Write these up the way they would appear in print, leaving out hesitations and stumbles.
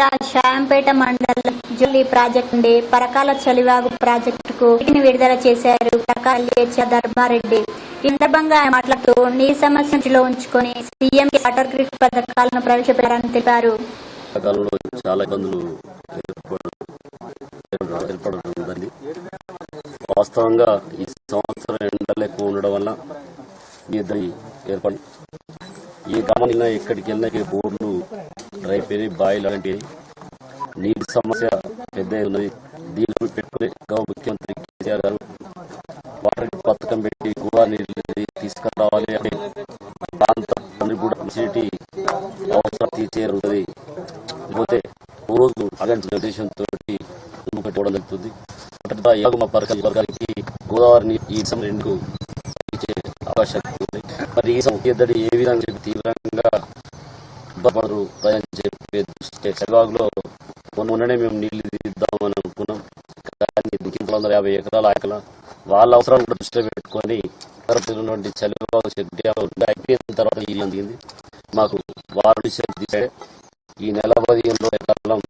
జిల్లా షాయంపేట మండలం జుల్లి ప్రాజెక్టు నుండి పరకాల చలివాగు ప్రాజెక్టుకు నీటిని విడుదల చేశారు పరకాల ధర్మారెడ్డి. ఈ సందర్భంగా ఆయన మాట్లాడుతూ నీటి సమస్యను దృష్టిలో ఉంచుకొని సీఎం వాటర్ గ్రిడ్ పథకాలను ప్రవేశపెట్టారని తెలిపారు. చాలా ఇబ్బందులు వాస్తవంగా ఈ సంవత్సరం ఎండలు ఎక్కువ ఉండడం వల్ల ఏర్పడి ఈ గ్రామంలో ఎక్కడికి వెళ్ళినా బోర్లు డ్రైపోయి బాయిలు అలాంటివి నీటి సమస్య పెద్ద ఉన్నది. దీన్ని పెట్టుకుని ముఖ్యమంత్రి కేసీఆర్ గారు వాటర్ పథకం పెట్టి కూడా నీళ్ళు తీసుకురావాలి అని ప్రాంతాన్ని కూడా ఫెసిలిటీ అవసరం తీర్చేది. లేకపోతే రోజు అగంచిన ఉద్దేశంతో ముందు పెట్టుకోవడం జరుగుతుంది. యాగుమ పరకాల వర్గానికి గోదావరిని ఈ సమయంలో ఇచ్చే అవకాశం ఉంది. మరి ఈ ఎద్దడి ఏ విధంగా తీవ్రంగా ఇబ్బంది ప్రజలు చెప్పే చలివాగులో మొన్ననే మేము నీళ్లు తీద్దామని అనుకున్నాం. కానీ 150 ఎకరాల ఆయకల వాళ్ళ అవసరాలు కూడా దృష్టిలో పెట్టుకుని చలివాగు అయిపోయిన తర్వాత నీళ్ళు అందింది. మాకు వారు తీసే ఈ నెల 15 ఎకరాలం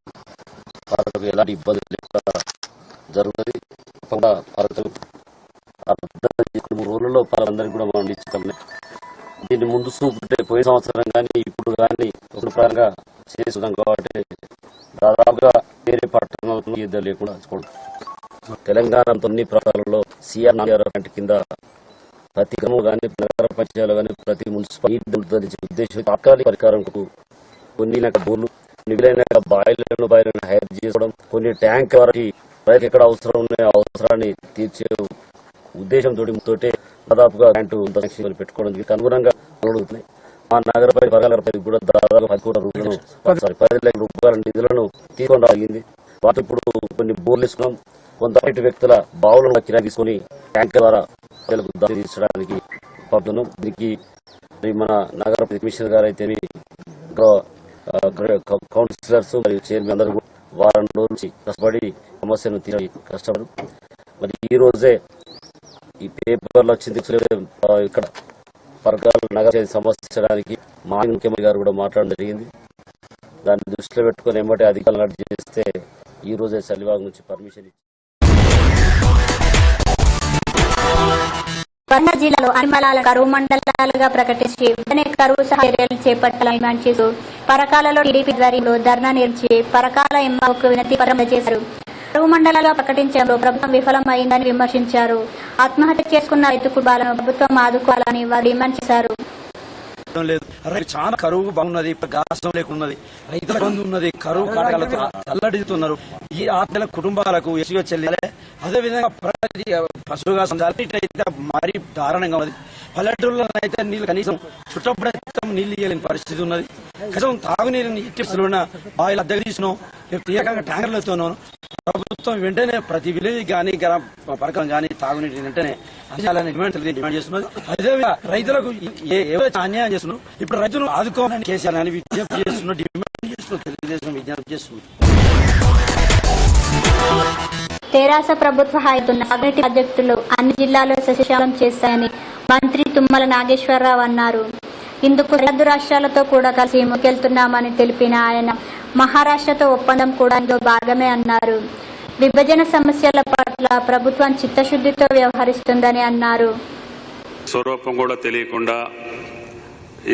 పరకకు ఎలాంటి ఇబ్బంది లేకుండా జరుగుతుంది. తప్పకుండా పరకలు 3 రోజుల్లో పరందరికీ కూడా మనం ఇచ్చుకోవాలి. దీన్ని ముందు చూపుంటే పోయిన సంవత్సరం కానీ ఇప్పుడు కానీ ఒక ప్రకారంగా చేస్తున్నాం కాబట్టి దాదాపుగా వేరే పట్టణాలకు ఇద్దరు లేకుండా తెలంగాణతో అన్ని ప్రాంతాలలో CR కింద ప్రతి గ్రామం కానీ నగర పంచాయతీలు కానీ ప్రతి మున్సిపాలిటీ ఉద్దేశం తాత్కాలిక పరికారంకు కొన్ని బోర్లు మిగిలిన బాయిలను హైర్ చేసుకోవడం, కొన్ని ట్యాంక్ వరకు రైతు ఎక్కడ అవసరం ఉన్నాయో అవసరాన్ని తీర్చే ఉద్దేశంతో దాదాపుగా పెట్టుకోవడం అనుగుణంగా అడుగుతున్నాయి. మా నగరపై కూడా దాదాపు 10 కోట్ల రూపాయలను 10 లక్షల రూపాయల నిధులను తీసుకొని రాగింది. వాటి ఇప్పుడు కొన్ని బోర్లు వేసుకున్నాం. కొంత వ్యక్తుల బావులను కిరాయి తీసుకుని ట్యాంకర్ ద్వారా ప్రజలకు తీర్చడానికి పంపుతున్నాం. దీనికి మన నగర కమిషనర్ గారు అయితే కౌన్సిలర్స్ మరియు చైర్మన్ అందరూ కూడా వారం రోజుల నుంచి కష్టపడి సమస్యను తీర్చి కష్టపడు. మరి ఈ రోజే ఈ పేపర్లో వచ్చింది ఇక్కడ పరకాల నగర సమస్యడానికి మా ముఖ్యమంత్రి గారు కూడా మాట్లాడడం జరిగింది. దాన్ని దృష్టిలో పెట్టుకుని ఏమంటే అధికారులు చేస్తే ఈ రోజే చలివాగు నుంచి పర్మిషన్ ఇచ్చి వరంగల్ జిల్లాలో అన్ని మండలాలను కరువు మండలాలుగా ప్రకటించి వెంటనే కరువు చర్యలు చేపట్టాలని డిమాండ్ చేస్తూ పరకాలలో టీడీపీ ఆధ్వర్యంలో ధర్నా నిర్వహించి పరకాల ఎంఆర్ఓకు వినతి పత్రం చేశారు. కరువు మండలాలుగా ప్రకటించడంలో ప్రభుత్వం విఫలమైందని విమర్శించారు. ఆత్మహత్య చేసుకున్న రైతు కుటుంబాలను ప్రభుత్వం ఆదుకోవాలని వారు డిమాండ్ చేశారు. చాలా కరువు బాగున్నది, గాసం లేకున్నది, రైతుల బంధు ఉన్నది, కరువు కాటకాలతో తల్లడిస్తున్నారు. ఈ ఆత్మల కుటుంబాలకు ఎసుగా చెల్లాలి. అదేవిధంగా ప్రతి పశువుగా అయితే మరీ దారుణంగా ఉన్నది. పల్లెటూరులో అయితే నీళ్ళు కనీసం చుట్టప్పుడే నీళ్లు ఇవ్వలేని పరిస్థితి ఉన్నది. కనీసం తాగునీరు ఇట్టిస్తున్న బాయిల దగ్గర తీసుకున్నాం, తీయకంగా ట్యాంకర్లతోనూ ప్రభుత్వం వెంటనే ప్రతి విలేజ్ కానీ పరకం కానీ తాగునీటి వెంటనే అందించాలని డిమాండ్ చేస్తున్నది. అదేవిధంగా రైతులకు ఏవైతే అన్యాయం చేస్తున్నాం ఇప్పుడు రైతులు ఆదుకోవాలని కేసీఆర్ అని విజ్ఞప్తి చేస్తున్న డిమాండ్ చేస్తున్న తెలుగుదేశం విజ్ఞప్తి చేస్తుంది. తెరాస ప్రభుత్వ హయాంలో సాగునీటి ప్రాజెక్టులు అన్ని జిల్లాల్లో సస్యశ్యామలం చేస్తాయని మంత్రి తుమ్మల నాగేశ్వరరావు అన్నారు. ఇందుకు సరిహద్దు రాష్ట్రాలతో కూడా కలిసి ముందుకెళ్తున్నామని తెలిపిన ఆయన మహారాష్ట్రతో ఒప్పందం కూడా ఇందులో భాగమే అన్నారు. విభజన సమస్యల పట్ల ప్రభుత్వం చిత్తశుద్ధితో వ్యవహరిస్తుందని అన్నారు. స్వరూపం కూడా తెలియకుండా,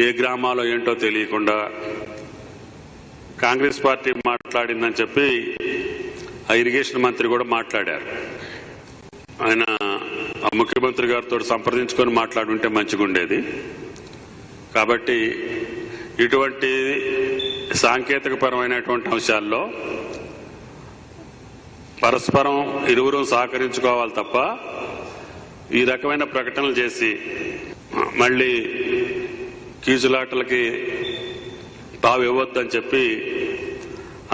ఏ గ్రామాలో ఏంటో తెలియకుండా కాంగ్రెస్ పార్టీ మాట్లాడిందని చెప్పి ఆ ఇరిగేషన్ మంత్రి కూడా మాట్లాడారు. ఆయన ఆ ముఖ్యమంత్రి గారితో సంప్రదించుకొని మాట్లాడుంటే మంచిగా ఉండేది. కాబట్టి ఇటువంటి సాంకేతికపరమైనటువంటి అంశాల్లో పరస్పరం ఇరువురు సహకరించుకోవాలి తప్ప ఈ రకమైన ప్రకటనలు చేసి మళ్ళీ కీచులాటలకి తావు ఇవ్వద్దని చెప్పి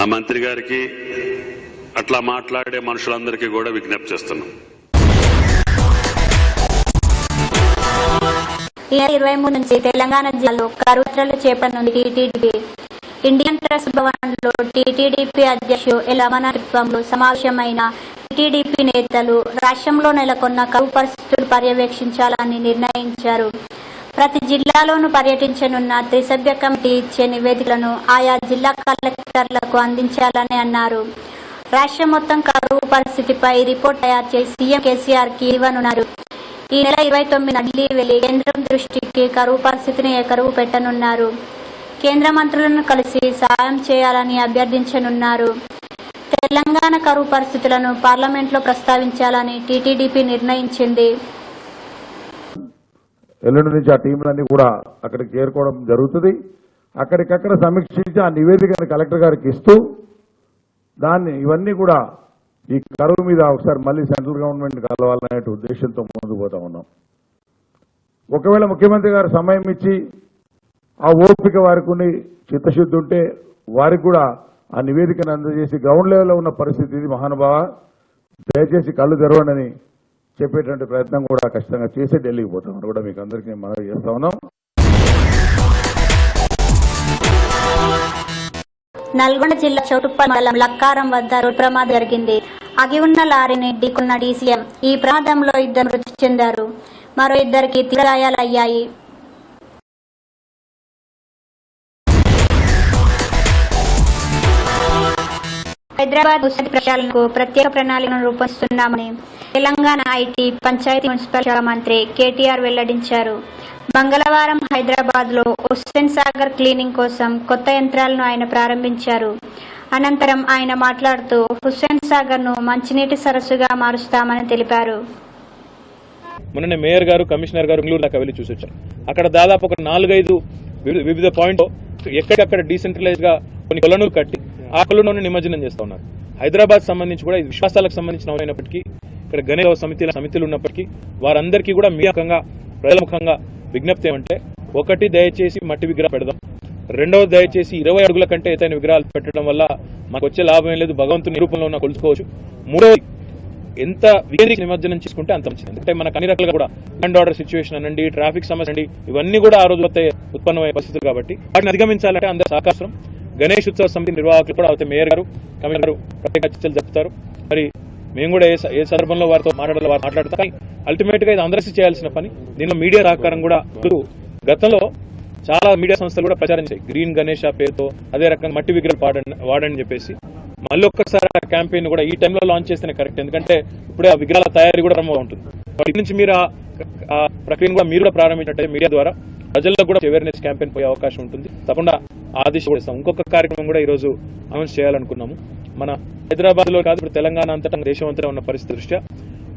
ఆ మంత్రి గారికి అట్లా మాట్లాడే మనుషులందరికీ కూడా విజ్ఞప్తి చేస్తున్నాం. ఈ 23 నుంచి తెలంగాణ జిల్లాలో కరువులు చేపట్టనుంది టీటీడీ. ఇండియన్ ట్రస్ట్ భవన్ లో టీటీడీపీ అధ్యక్షుడు ఎల్ అమరనాథత్వంలో సమావేశమైన టీటీడీపీ నేతలు రాష్ట్రంలో నెలకొన్న కరువు పరిస్థితులు పర్యవేక్షించాలని నిర్ణయించారు. ప్రతి జిల్లాలోనూ పర్యటించనున్న త్రిసభ్య కమిటీ ఇచ్చే నివేదికలను ఆయా జిల్లా కలెక్టర్లకు అందించాలని అన్నారు. రాష్ట్రం మొత్తం కరువు పరిస్థితిపై రిపోర్ట్ తయారు చేసి సీఎం కేసీఆర్ కి ఇవ్వనున్నారు. ఈ నెల 29 ఢిల్లీ వెళ్లి కేంద్రం దృష్టికి కరువు పరిస్థితిని ఏకరువు పెట్టనున్నారు. కేంద్ర మంత్రులను కలిసి సాయం చేయాలని అభ్యర్థించనున్నారు. తెలంగాణ కరువు పరిస్థితులను పార్లమెంట్లో ప్రస్తావించాలని టీటీడీపీ నిర్ణయించింది. ఎల్లుండి నుంచి ఆ టీంలన్నీ కూడా అక్కడికి చేరుకోవడం జరుగుతుంది. అక్కడికక్కడ సమీక్షించి ఆ నివేదికను కలెక్టర్ గారికి ఇస్తూ ఇవన్నీ కూడా ఈ కరువు మీద ఒకసారి మళ్ళీ సెంట్రల్ గవర్నమెంట్ కలవాలనే ఉద్దేశంతో ముందుకు పోతా ఉన్నాం. ఒకవేళ ముఖ్యమంత్రి గారు సమయం ఇచ్చి ఆ ఓపిక వారికి చిత్తశుద్ధి ఉంటే వారికి కూడా ఆ నివేదికను అందజేసి గ్రౌండ్ లెవెల్లో ఉన్న పరిస్థితి ఇది మహానుభావ, దయచేసి కళ్ళు తెరవండి చెప్పేటువంటి ప్రయత్నం కూడా ఖచ్చితంగా చేసి ఢిల్లీకి పోతామని కూడా మీకు అందరికీ మనవి చేస్తా ఉన్నాం. నల్గొండ జిల్లా చౌటుప్పల్ మండలం లక్కారం వద్ద రోడ్డు ప్రమాదం జరిగింది. ఆగి ఉన్న లారీని ఢీకొన్న డీసీఎం. ఈ ప్రమాదంలో 2 మృతి చెందారు. మరో 2కి తీవ్ర గాయాలయ్యాయి. హైదరాబాద్ మున్సిపల్ ప్రక్షాళనకు ప్రత్యేక ప్రణాళికను రూపొందిస్తున్నామని తెలంగాణ ఐటీ, పంచాయతీ, మున్సిపల్ శాఖ మంత్రి కేటీఆర్ వెల్లడించారు. మంగళవారం హైదరాబాద్ లో హుస్సేన్ సాగర్ క్లీనింగ్ కోసం కొత్త యంత్రాలను ఆయన ప్రారంభించారు. అనంతరం ఆయన మాట్లాడుతూ హుస్సేన్ సాగర్ ను మంచినీటి సరస్సుగా మారుస్తామని తెలిపారు. మొన్న మేయర్ గారు, కమిషనర్ గారు బెంగళూరు దాకా వెళ్లి చూసొచ్చారు. అక్కడ దాదాపు ఒక 4-5 వివిధ పాయింట్ ఎక్కడికక్కడ డీసెంట్రలైజ్ గా కొన్ని కొలనులు కట్టి ఆ కొలను నిమజ్జనం చేస్తా ఉన్నారు. హైదరాబాద్ సంబంధించి కూడా ఇది విశ్వాసాలకు సంబంధించిన అయినప్పటికీ ఇక్కడ గణేష్ సమితిలు ఉన్నప్పటికీ వారందరికీ కూడా మీకంగా ప్రజల ముఖంగా విజ్ఞప్తి ఏమంటే, 1 దయచేసి మట్టి విగ్రహం పెడదాం, 2వ దయచేసి 20 అడుగుల కంటే ఎత్తైన విగ్రహాలు పెట్టడం వల్ల మాకు వచ్చే లాభం ఏం లేదు, భగవంతుని రూపంలో ఉన్న కొలుసుకోవచ్చు. 3వ ఎంత వికేంద్రీకృత నిమజ్జనం చేసుకుంటే అంత మంచిది. అంటే మనకు అన్ని రకాలుగా కూడా ల్యాండ్ ఆర్డర్ సిచ్యువేషన్ అనండి, ట్రాఫిక్ సమస్య అండి, ఇవన్నీ కూడా ఆ రోజు ఉత్పన్నమయ్యే పరిస్థితులు కాబట్టి వాటిని అధిగమించాలంటే అందరూ సహకారం. గణేష్ ఉత్సవ సమితి నిర్వాహకులు కూడా అయితే మేయర్ గారు, కమిషనర్ గారు ప్రత్యేక చర్చలు జరుపుతారు. మరి మేము కూడా ఏ సందర్భంలో వారితో మాట్లాడతాం. కానీ అల్టిమేట్ గా ఇది అందరికీ చేయాల్సిన పని. దీనిలో మీడియా సహకారం కూడా గతంలో చాలా మీడియా సంస్థలు కూడా ప్రచారం చేశాయి, గ్రీన్ గణేష్ పేరుతో అదే రకంగా మట్టి విగ్రహాలు వాడని చెప్పేసి. మళ్ళీ ఒక్కసారి ఆ క్యాంపెయిన్ కూడా ఈ టైంలో లాంచ్ చేస్తేనే కరెక్ట్. ఎందుకంటే ఇప్పుడే ఆ విగ్రహాల తయారీ కూడా ప్రారంభం ఉంటుంది. వాటి నుంచి మీరు ఆ ప్రక్రియను కూడా మీరు కూడా ప్రారంభించినట్టే మీడియా ద్వారా ప్రజల్లో కూడా అవేర్నెస్ క్యాంపెయిన్ పోయే అవకాశం ఉంటుంది. తప్పకుండా ఆ దిశ కూడా ఇస్తాం. ఇంకొక కార్యక్రమం కూడా ఈ రోజు అనౌన్స్ చేయాలనుకున్నాము. మన హైదరాబాద్ లో కాదు, ఇప్పుడు తెలంగాణ అంతటా దేశం అంతటా ఉన్న పరిస్థితి దృష్ట్యా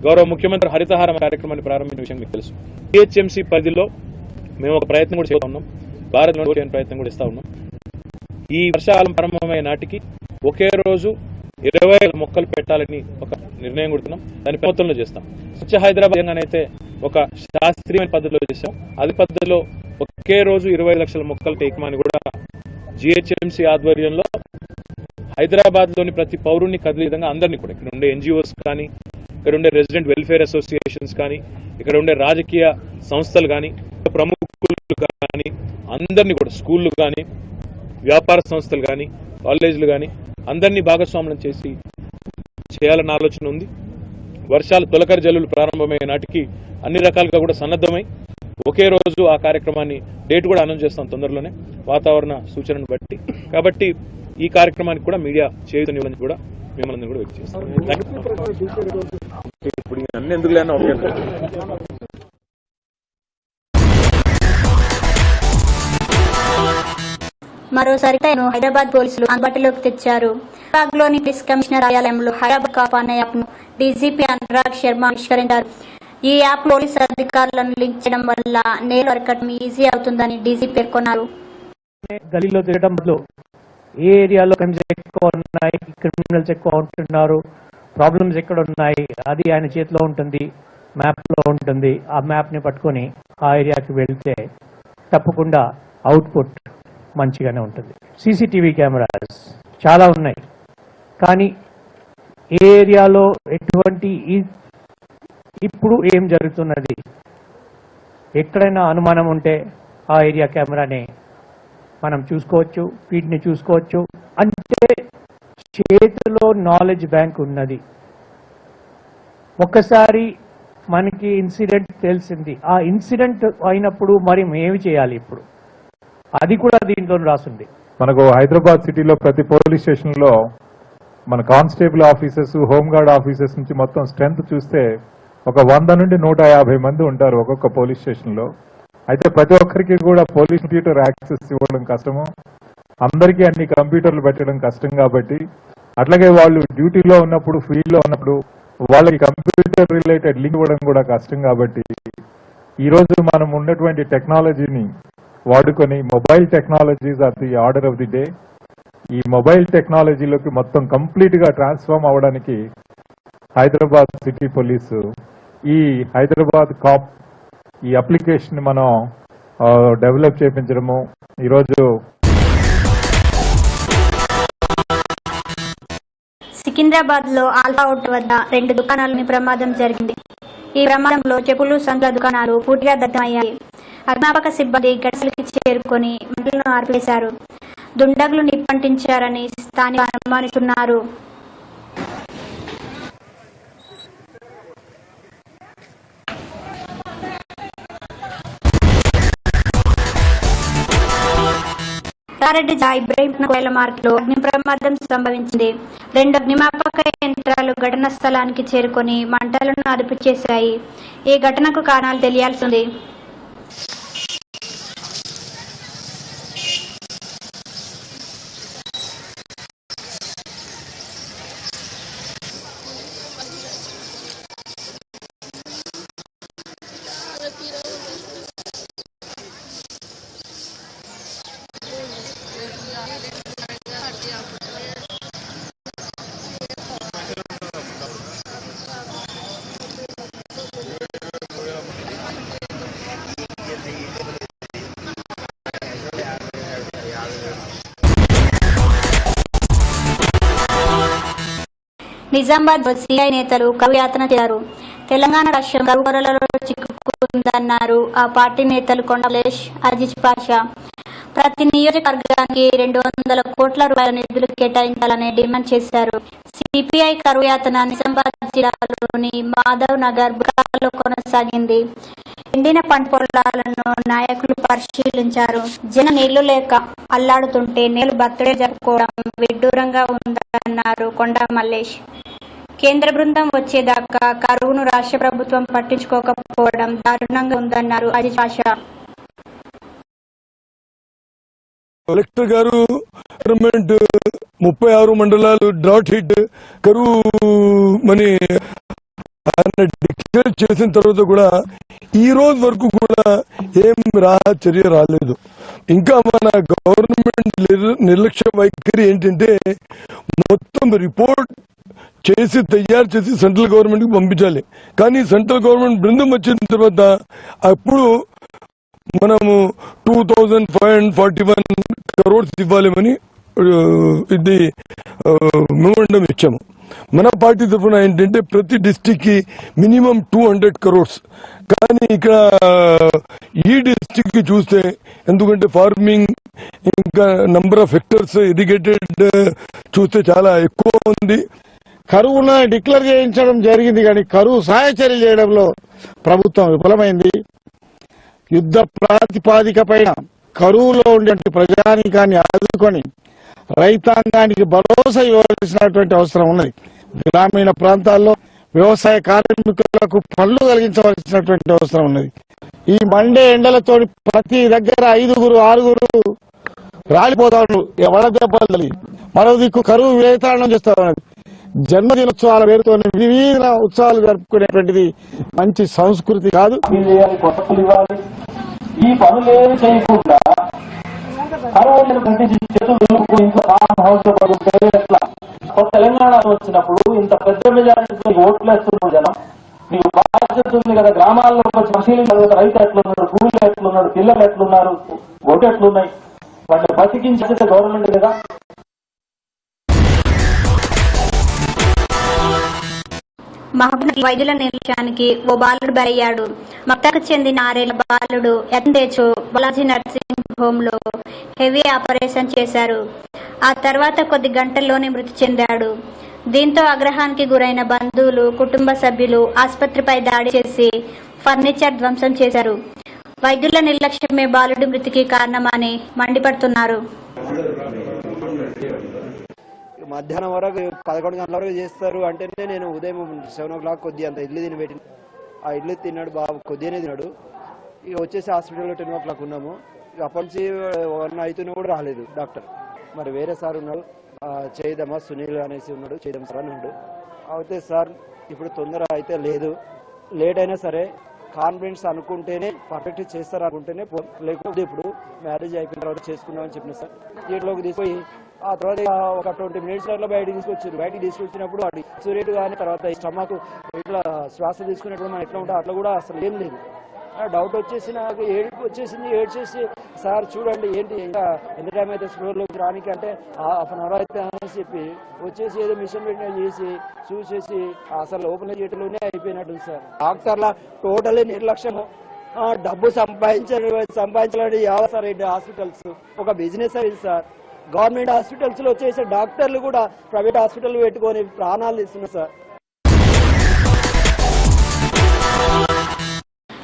గౌరవ ముఖ్యమంత్రి హరితహారం కార్యక్రమాన్ని ప్రారంభించిన విషయం మీకు తెలుసు. టీహెచ్ఎంసీ పరిధిలో మేము ఒక ప్రయత్నం కూడా చేస్తా ఉన్నాం, భారత్ ప్రయత్నం కూడా ఇస్తా ఉన్నాం. ఈ వర్షాకాలం ప్రారంభమయ్యే నాటికి ఒకే రోజు 20 మొక్కలు పెట్టాలని ఒక నిర్ణయం కొడుతున్నాం. దాని ప్రభుత్వంలో చేస్తాం. స్వచ్ఛ హైదరాబాద్ అయితే ఒక శాస్త్రీయమైన పద్ధతిలో చేశాం. అది పద్ధతిలో ఒకే రోజు 20 లక్షల మొక్కలు టేకమని కూడా జిహెచ్ఎంసీ ఆధ్వర్యంలో హైదరాబాద్ లోని ప్రతి పౌరుని కదిలే విధంగా అందరినీ కూడా, ఇక్కడ ఉండే ఎన్జిఓస్ కానీ, ఇక్కడ ఉండే రెసిడెంట్ వెల్ఫేర్ అసోసియేషన్స్ కానీ, ఇక్కడ ఉండే రాజకీయ సంస్థలు కానీ, ప్రముఖులు కానీ, అందరినీ కూడా స్కూళ్లు కానీ, వ్యాపార సంస్థలు కానీ, కాలేజీలు కానీ అందరినీ భాగస్వామ్యం చేయాలన్న ఆలోచన ఉంది. వర్షాలు తొలకరి జల్లులు ప్రారంభమయ్యే నాటికి అన్ని రకాలుగా కూడా సన్నద్ధమై ఒకే రోజు ఆ కార్యక్రమాన్ని డేట్ కూడా అనౌన్స్ చేస్తాం తొందరలోనే, వాతావరణ సూచనను బట్టి. కాబట్టి ఈ కార్యక్రమానికి కూడా మీడియా చేయూతనివ్వాలని కూడా మిమ్మల్ని కూడా వ్యక్తం చేస్తాం. ఇప్పుడు అన్ని ఎందుకు లేనా ఒకే మరోసారి హైదరాబాద్ పోలీసులు అందుబాటులోకి తెచ్చారు. లోని పోలీస్ కమిషనర్ కార్యాలయంలో హైదరాబాద్ కాప్ అనే యాప్ ను డీజీపీ అనురాగ్ శర్మ ఆవిష్కరించారు. ఈ యాప్ పోలీసు అధికారులను లింక్ చేయడం వల్ల నేరాలు అరికట్టడం ఈజీ అవుతుందని డీజీ పేర్కొన్నారు. గలీలో తిరగడం బదులు ఏ ఏరియాలో క్రైమ్స్ ఎక్కువ ఉన్నాయి, క్రిమినల్స్ ఎక్కువ ఉంటున్నారు, ప్రాబ్లమ్స్ ఎక్కడ ఉన్నాయి, అది ఆయన చేతిలో ఉంటుంది, మ్యాప్ లో ఉంటుంది. ఆ మ్యాప్ ని పట్టుకొని ఆ ఏరియాకి వెళ్తే తప్పకుండా అవుట్పుట్ మంచిగానే ఉంటుంది. సీసీటీవీ కెమెరాస్ చాలా ఉన్నాయి, కానీ ఏ ఏరియాలో ఎటువంటి ఇప్పుడు ఏం జరుగుతున్నది ఎక్కడైనా అనుమానం ఉంటే ఆ ఏరియా కెమెరాని మనం చూసుకోవచ్చు, ఫీడ్ని చూసుకోవచ్చు. అంటే చేతిలో నాలెడ్జ్ బ్యాంక్ ఉన్నది. ఒక్కసారి మనకి ఇన్సిడెంట్ తెలిసింది. ఆ ఇన్సిడెంట్ అయినప్పుడు మరి మేమి చేయాలి ఇప్పుడు, అది కూడా దీంట్లో రాసింది. మనకు హైదరాబాద్ సిటీలో ప్రతి పోలీస్ స్టేషన్ లో మన కానిస్టేబుల్ ఆఫీసర్స్, హోంగార్డ్ ఆఫీసర్స్ నుంచి మొత్తం స్ట్రెంత్ చూస్తే ఒక 100 నుండి 150 మంది ఉంటారు ఒక్కొక్క పోలీస్ స్టేషన్ లో. అయితే ప్రతి ఒక్కరికి కూడా పోలీస్ కంప్యూటర్ యాక్సెస్ ఇవ్వడం కష్టము, అందరికీ అన్ని కంప్యూటర్లు పెట్టడం కష్టం. కాబట్టి అట్లాగే వాళ్ళు డ్యూటీలో ఉన్నప్పుడు, ఫీల్డ్ లో ఉన్నప్పుడు వాళ్ళకి కంప్యూటర్ రిలేటెడ్ లింక్ ఇవ్వడం కూడా కష్టం. కాబట్టి ఈ రోజు మనం ఉన్నటువంటి టెక్నాలజీని వాడుకొని, mobile technologies are the order of the day. ఈ మొబైల్ టెక్నాలజీలోకి మొత్తం కంప్లీట్ గా ట్రాన్స్ఫార్మ్ అవ్వడానికి హైదరాబాద్ సిటీ పోలీసు ఈ హైదరాబాద్ కాప్ ఈ అప్లికేషన్ మనం డెవలప్ చేయించడము. ఈరోజు సికింద్రాబాద్ లో ఆల్ఫా అవుట్ వద్ద 2 దుకాణాలని ప్రమాదం జరిగింది. ఈ ప్రమాదంలో చెప్పులు, సంచుల దుకాణాలు పూర్తిగా దగ్ధమయ్యాయి. అగ్నిమాపక సిబ్బంది ఘటనకి చేరుకొని మంటలను ఆర్పేశారు. దుండగులు నిప్పంటించారని స్థానికులు అనుమానిస్తున్నారు. రంగారెడ్డి జిల్లా ఇబ్రహీంపట్నం మార్కెట్లో అగ్ని ప్రమాదం సంభవించింది. 2 అగ్నిమాపక యంత్రాలు ఘటనా స్థలానికి చేరుకొని మంటలను అదుపు చేశాయి. ఈ ఘటనకు కారణాలు తెలియాల్సి ఉంది. నిజామాబాద్ సిఐ నేతలు కరువు యాతన చేశారు. తెలంగాణ రాష్ట్రం కరువు కొరలలో చిక్కుకుందన్నారు ఆ పార్టీ నేతలు కొండలేష్, అజీజ్ పాషా. ప్రతి నియోజకవర్గానికి 200 కోట్ల రూపాయల నిధులు కేటాయించాలని డిమాండ్ చేశారు. సిపిఐ కరువు యాతన నిజామాబాద్ జిల్లాలోని మాధవ్ నగర్ బుకాలో కొనసాగింది. ఎండిన పంట పొలాలను నాయకులు పరిశీలించారు. జన నీళ్లు లేక అల్లాడుతుంటే నేలు బర్త్డే జరుపుకోవడం విడ్డూరంగా ఉందన్నారు కొండా మల్లేష్. కేంద్ర బృందం వచ్చేదాకా కరువును రాష్ట్ర ప్రభుత్వం పట్టించుకోకపోవడం దారుణంగా ఉందన్నారు అజీజ్ పాషా. కలెక్టర్ గారు గవర్నమెంట్ 36 మండలాలు డ్రాట్ హిట్ కరువు మని ఆయన డిక్లేర్ చేసిన తర్వాత కూడా ఈ రోజు వరకు కూడా ఏం చర్య రాలేదు. ఇంకా మన గవర్నమెంట్ నిర్లక్ష్య వైఖరి ఏంటంటే మొత్తం రిపోర్ట్ చేసి తయారు చేసి సెంట్రల్ గవర్నమెంట్ కి పంపించాలి. కానీ సెంట్రల్ గవర్నమెంట్ బృందం వచ్చిన తర్వాత అప్పుడు మనము 2541 crores ఇవ్వాలేమని ఇది మెమోరాండం ఇచ్చాము. మన పార్టీ తరఫున ఏంటంటే ప్రతి డిస్టిక్ కి మినిమం 200 crores. కానీ ఇక్కడ ఈ డిస్టిక్ కి చూస్తే ఎందుకంటే ఫార్మింగ్ ఇంకా నంబర్ ఆఫ్ హెక్టర్స్ ఇరిగేటెడ్ చూస్తే చాలా ఎక్కువ ఉంది. కరువును డిక్లేర్ చేయించడం జరిగింది కానీ కరువు సహాయ చర్యలు చేయడంలో ప్రభుత్వం విఫలమైంది. యుద్ధ ప్రాతిపాదిక పైన కరువులో ఉండే ప్రజానీకాన్ని ఆదుకొని రైతాంగానికి భరోసా ఇవ్వాల్సినటువంటి అవసరం ఉన్నది. గ్రామీణ ప్రాంతాల్లో వ్యవసాయ కార్మికులకు పనులు కలిగించవలసినటువంటి అవసరం ఉన్నది. ఈ మండే ఎండలతో ప్రతి దగ్గర 5-6 రాలిపోతాడు వడదెబ్బలు తల్లి. మరో దిక్కు కరువు వేతాళం చేస్తా ఉన్నది. జన్మదినోత్సవాల పేరుతో వివిధ ఉత్సవాలు జరుపుకునేటువంటిది మంచి సంస్కృతి కాదు. ఈ పనులేమి చేయకుండా తెలంగాణ వచ్చినప్పుడు ఇంత పెద్ద మెజారిటీతో ఓట్లు వేస్తున్నారు జనం. మీకు బాధ్యత ఉంది కదా, గ్రామాల్లో వచ్చి పరిశీలించాలి. రైతు ఎట్లున్నాడు, భూములు ఎట్లున్నాడు, పిల్లలు ఎట్లున్నారు, ఓటు ఎట్లున్నాయి, వాటిని బతికించేది గవర్నమెంట్ కదా. మహబూబ్ వైద్యుల నిర్లక్ష్యానికి ఓ బాలుడు బలయ్యాడు. మక్తకు చెందిన 6 ఏళ్ల బాలుడు ఎత్తందేచు బాలాజీ నర్సింగ్ హోమ్ లో హెవీ ఆపరేషన్ చేశారు. ఆ తర్వాత కొద్ది గంటల్లోనే మృతి చెందాడు. దీంతో ఆగ్రహానికి గురైన బంధువులు, కుటుంబ సభ్యులు ఆసుపత్రిపై దాడి చేసి ఫర్నిచర్ ధ్వంసం చేశారు. వైద్యుల నిర్లక్ష్యమే బాలుడి మృతికి కారణమని మండిపడుతున్నారు. మధ్యాహ్నం వరకు 11 గంటల వరకు చేస్తారు అంటేనే నేను ఉదయం 7 o'clock కొద్దిగా అంత ఇడ్లీ తిని పెట్టిన. ఆ ఇడ్లీ తిన్నాడు బాబు, కొద్దిగానే తిన్నాడు. ఇక వచ్చేసి హాస్పిటల్లో 10 o'clock ఉన్నాము. అప్పటి నుంచి 1 అవుతున్నా కూడా రాలేదు డాక్టర్. మరి వేరే సార్ ఉన్నాడు, చేయదమ్మా సునీల్ అనేసి ఉన్నాడు, చేయదమ్మా సార్ అన్నాడు. అయితే సార్ ఇప్పుడు తొందర అయితే లేదు, లేట్ అయినా సరే కాన్ఫిడెన్స్ అనుకుంటేనే పర్ఫెక్ట్ చేస్తారు అనుకుంటేనే, లేకపోతే ఇప్పుడు మ్యారేజ్ అయిపోయిన తర్వాత చేసుకున్నామని చెప్పిన సార్. థియేటర్లోకి తీసుకుపోయి ఆ తర్వాత ఒక 20 minutes అట్లా బయటకు తీసుకొచ్చారు. బయటకు తీసుకొచ్చినప్పుడు అది సూర్యుడు కానీ తర్వాత ఈ స్టమక్ ఇట్లా శ్వాస తీసుకునేప్పుడు మనం ఎట్లా ఉంటా అట్లా కూడా అసలు ఏం లేదు. డౌట్ వచ్చేసి నాకు ఏడుపు వచ్చేసింది. ఏడ్చేసి సార్ చూడండి ఏంటి ఇంకా ఎంత టైం అయితే స్టోర్లోకి రానికి అంటే 1/2 hour అయితే అనేసి చెప్పి వచ్చేసి ఏదో మిషన్ పెట్టిన చేసి చూసేసి అసలు ఓపెన్ థియేటర్లోనే అయిపోయినట్టు సార్. డాక్టర్ల టోటలీ నిర్లక్ష్యము. డబ్బు సంపాదించాలని యావ సార్ ఏంటి హాస్పిటల్స్ ఒక బిజినెస్ అయింది సార్. గవర్నమెంట్ హాస్పిటల్స్ లో చేసే డాక్టర్లు కూడా ప్రైవేట్ హాస్పిటల్ పెట్టుకొని ప్రాణాలు ఇస్తున్నారు సార్.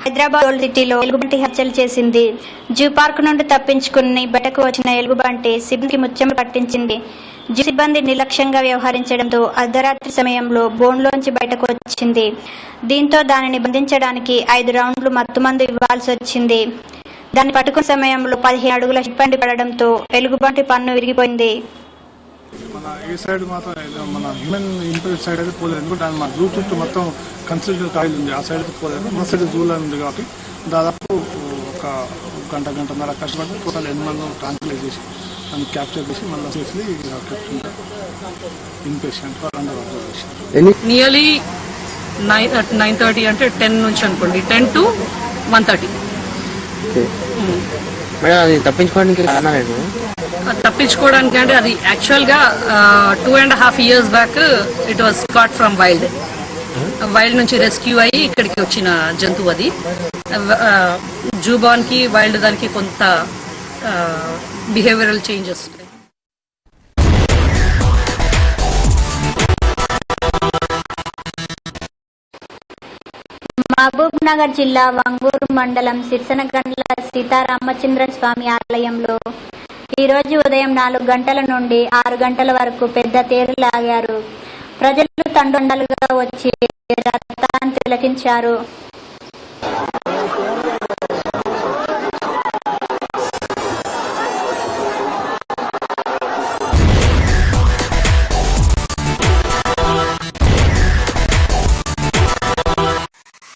హైదరాబాద్ ఓల్డ్ సిటీలో ఎలుగుబంటి హత్యలు చేసింది. జూ పార్క్ నుండి తప్పించుకుని బయటకు వచ్చిన ఎలుగుబంటి సిబ్బందికి ముచ్చెమలు పట్టించింది. జూ సిబ్బంది నిర్లక్ష్యంగా వ్యవహరించడంతో అర్ధరాత్రి సమయంలో బోన్లోంచి బయటకు వచ్చింది. దీంతో దానిని బంధించడానికి 5 రౌండ్లు మత్తుమందు ఇవ్వాల్సి వచ్చింది. దాన్ని పట్టుకున్న సమయంలో 15 అడుగుల చిప్పండి పడడంతో ఎలుగుబంటి పన్ను విరిగిపోయింది. మన ఈ సైడ్ మాత్రం మన హ్యూమన్ ఇంప్రెస్ సైడ్ అయితే పోలేదు, ఎందుకంటే మన జూ చుట్టూ మొత్తం కన్స్ట్రక్షన్ కాయిల్ ఉంది. ఆ సైడ్ అయితే పోలేదు, మా సైడ్ జూలో ఉంది కాబట్టి దాదాపు ఒక గంటన్నర కష్టపడి టోటల్ 8 మంది ట్రాన్స్లేట్ చేసి దాన్ని క్యాప్చర్ చేసి మళ్ళీ చేసి ఇన్పేషెంట్ అండర్ ఆబ్జర్వేషన్. నియర్లీ 9:30 అంటే 10 నుంచి అనుకోండి, 10 to 1:30. తప్పించుకోవడానికి అంటే అది యాక్చువల్ గా 2.5 years back it was caught from wild నుంచి రెస్క్యూ అయ్యి ఇక్కడికి వచ్చిన జంతువు. అది జూబాన్ కి వైల్డ్ దానికి కొంత బిహేవియరల్ చేంజెస్. మహబూబ్ నగర్ జిల్లా వంగూరు మండలం సిర్సనగండ్ల సీతారామచంద్ర స్వామి ఆలయంలో ఈరోజు ఉదయం 4 గంటల నుండి 6 గంటల వరకు పెద్ద తేరు లాగారు. ప్రజలు తండొండలుగా వచ్చి రథాన్ని తిలకించారు.